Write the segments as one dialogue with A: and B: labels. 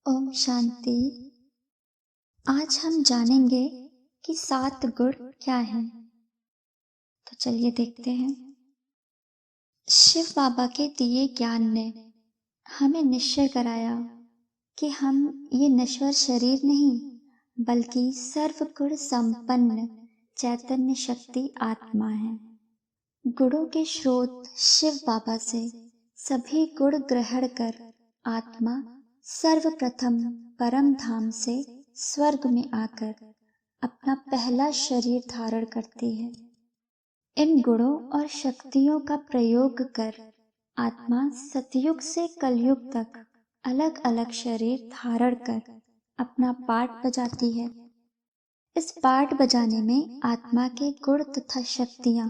A: ओम शांति। आज हम जानेंगे कि 7 गुण क्या हैं। तो चलिए देखते हैं। शिव बाबा के दिए ज्ञान ने हमें निश्चय कराया कि हम ये नश्वर शरीर नहीं बल्कि सर्व गुण संपन्न चैतन्य शक्ति आत्मा है। गुणों के स्रोत शिव बाबा से सभी गुण ग्रहण कर आत्मा सर्वप्रथम परम धाम से स्वर्ग में आकर अपना पहला शरीर धारण करती है। इन गुणों और शक्तियों का प्रयोग कर आत्मा सतयुग से कलयुग तक अलग अलग शरीर धारण कर अपना पाठ बजाती है। इस पाठ बजाने में आत्मा के गुण तथा शक्तियां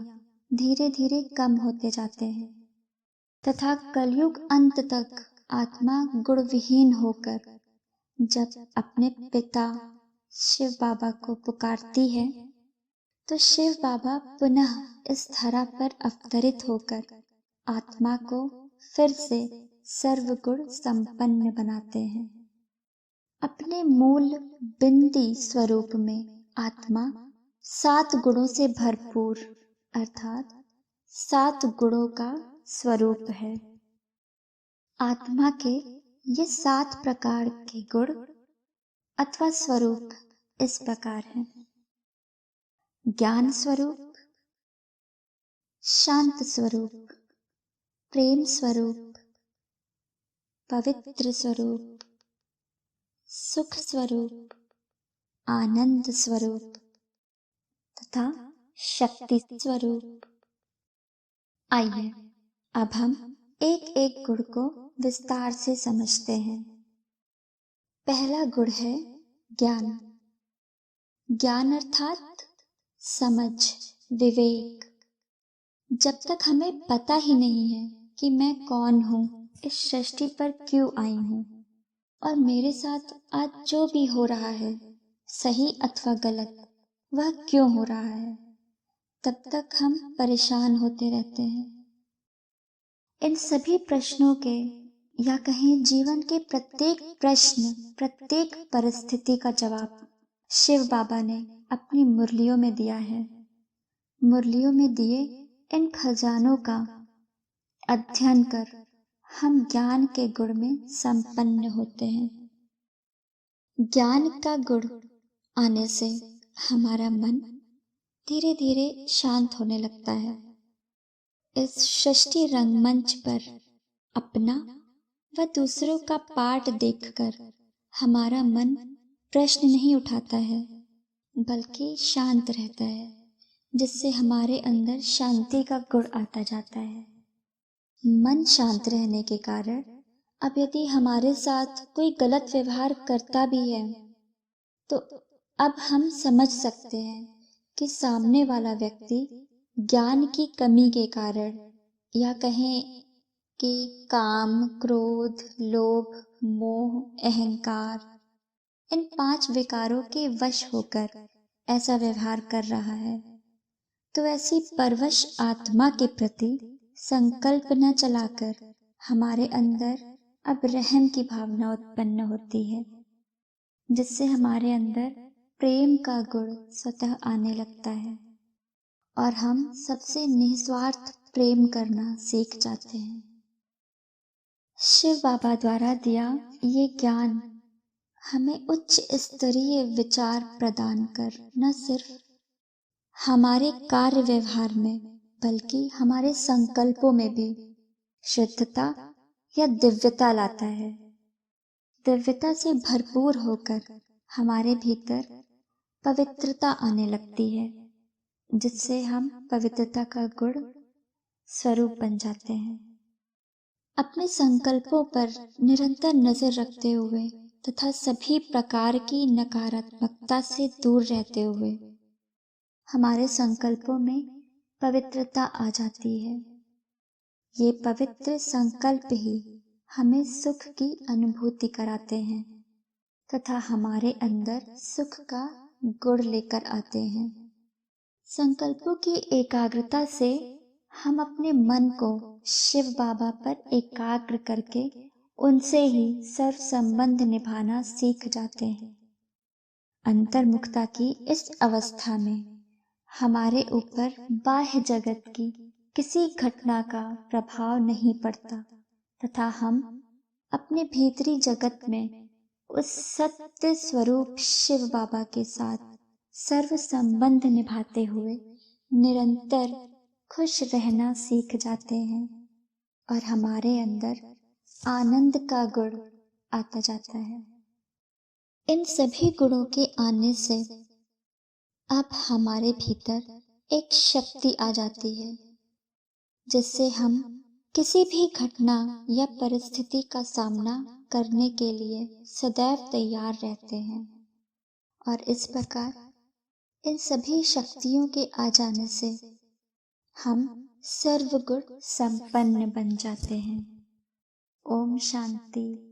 A: धीरे धीरे कम होते जाते हैं तथा कलयुग अंत तक आत्मा गुणविहीन होकर जब अपने पिता शिव बाबा को पुकारती है तो शिव बाबा पुनः इस धरा पर अवतरित होकर आत्मा को फिर से सर्वगुण संपन्न बनाते हैं। अपने मूल बिंदी स्वरूप में आत्मा 7 गुणों से भरपूर अर्थात 7 गुणों का स्वरूप है। आत्मा के ये 7 प्रकार के गुण अथवा स्वरूप इस प्रकार हैं। ज्ञान स्वरूप, शांत स्वरूप, प्रेम स्वरूप, पवित्र स्वरूप, सुख स्वरूप, आनंद स्वरूप तथा शक्ति स्वरूप। आइए अब हम एक एक गुण को विस्तार से समझते हैं। पहला गुण है ज्ञान। ज्ञान अर्थात समझ, विवेक। जब तक हमें पता ही नहीं है कि मैं कौन हूँ, इस सृष्टि पर क्यों आई हूँ और मेरे साथ आज जो भी हो रहा है सही अथवा गलत, वह क्यों हो रहा है, तब तक हम परेशान होते रहते हैं। इन सभी प्रश्नों के या कहें जीवन के प्रत्येक प्रश्न, प्रत्येक परिस्थिति का जवाब शिव बाबा ने अपनी मुरलियों में दिया है। मुरलियों में दिए इन खजानों का अध्ययन कर हम ज्ञान के गुण में संपन्न होते हैं। ज्ञान का गुण आने से हमारा मन धीरे धीरे शांत होने लगता है। इस सृष्टि रंगमंच पर अपना व दूसरों का पाठ देखकर हमारा मन प्रश्न नहीं उठाता है बल्कि शांत रहता है, जिससे हमारे अंदर शांति का गुण आता जाता है। मन शांत रहने के कारण अब यदि हमारे साथ कोई गलत व्यवहार करता भी है तो अब हम समझ सकते हैं कि सामने वाला व्यक्ति ज्ञान की कमी के कारण या कहें कि काम, क्रोध, लोभ, मोह, अहंकार, इन 5 विकारों के वश होकर ऐसा व्यवहार कर रहा है। तो ऐसी परवश आत्मा के प्रति संकल्प न चलाकर हमारे अंदर अब रहम की भावना उत्पन्न होती है, जिससे हमारे अंदर प्रेम का गुण स्वतः आने लगता है और हम सबसे निस्वार्थ प्रेम करना सीख जाते हैं। शिव बाबा द्वारा दिया ये ज्ञान हमें उच्च स्तरीय विचार प्रदान कर न सिर्फ हमारे कार्य व्यवहार में बल्कि हमारे संकल्पों में भी शुद्धता या दिव्यता लाता है। दिव्यता से भरपूर होकर हमारे भीतर पवित्रता आने लगती है, जिससे हम पवित्रता का गुण स्वरूप बन जाते हैं। अपने संकल्पों पर निरंतर नजर रखते हुए तथा सभी प्रकार की नकारात्मकता से दूर रहते हुए हमारे संकल्पों में पवित्रता आ जाती है। ये पवित्र संकल्प ही हमें सुख की अनुभूति कराते हैं तथा हमारे अंदर सुख का गुण लेकर आते हैं। संकल्पों की एकाग्रता से हम अपने मन को शिव बाबा पर एकाग्र करके उनसे ही सर्व संबंध निभाना सीख जाते हैं। अंतर्मुखता की इस अवस्था में हमारे ऊपर बाह्य जगत की किसी घटना का प्रभाव नहीं पड़ता तथा हम अपने भीतरी जगत में उस सत्य स्वरूप शिव बाबा के साथ सर्व संबंध निभाते हुए निरंतर खुश रहना सीख जाते हैं और हमारे अंदर आनंद का गुण आता जाता है। इन सभी गुणों के आने से अब हमारे भीतर एक शक्ति आ जाती है जिससे हम किसी भी घटना या परिस्थिति का सामना करने के लिए सदैव तैयार रहते हैं और इस प्रकार इन सभी शक्तियों के आ जाने से हम सर्वगुण संपन्न बन जाते हैं। ओम शांति।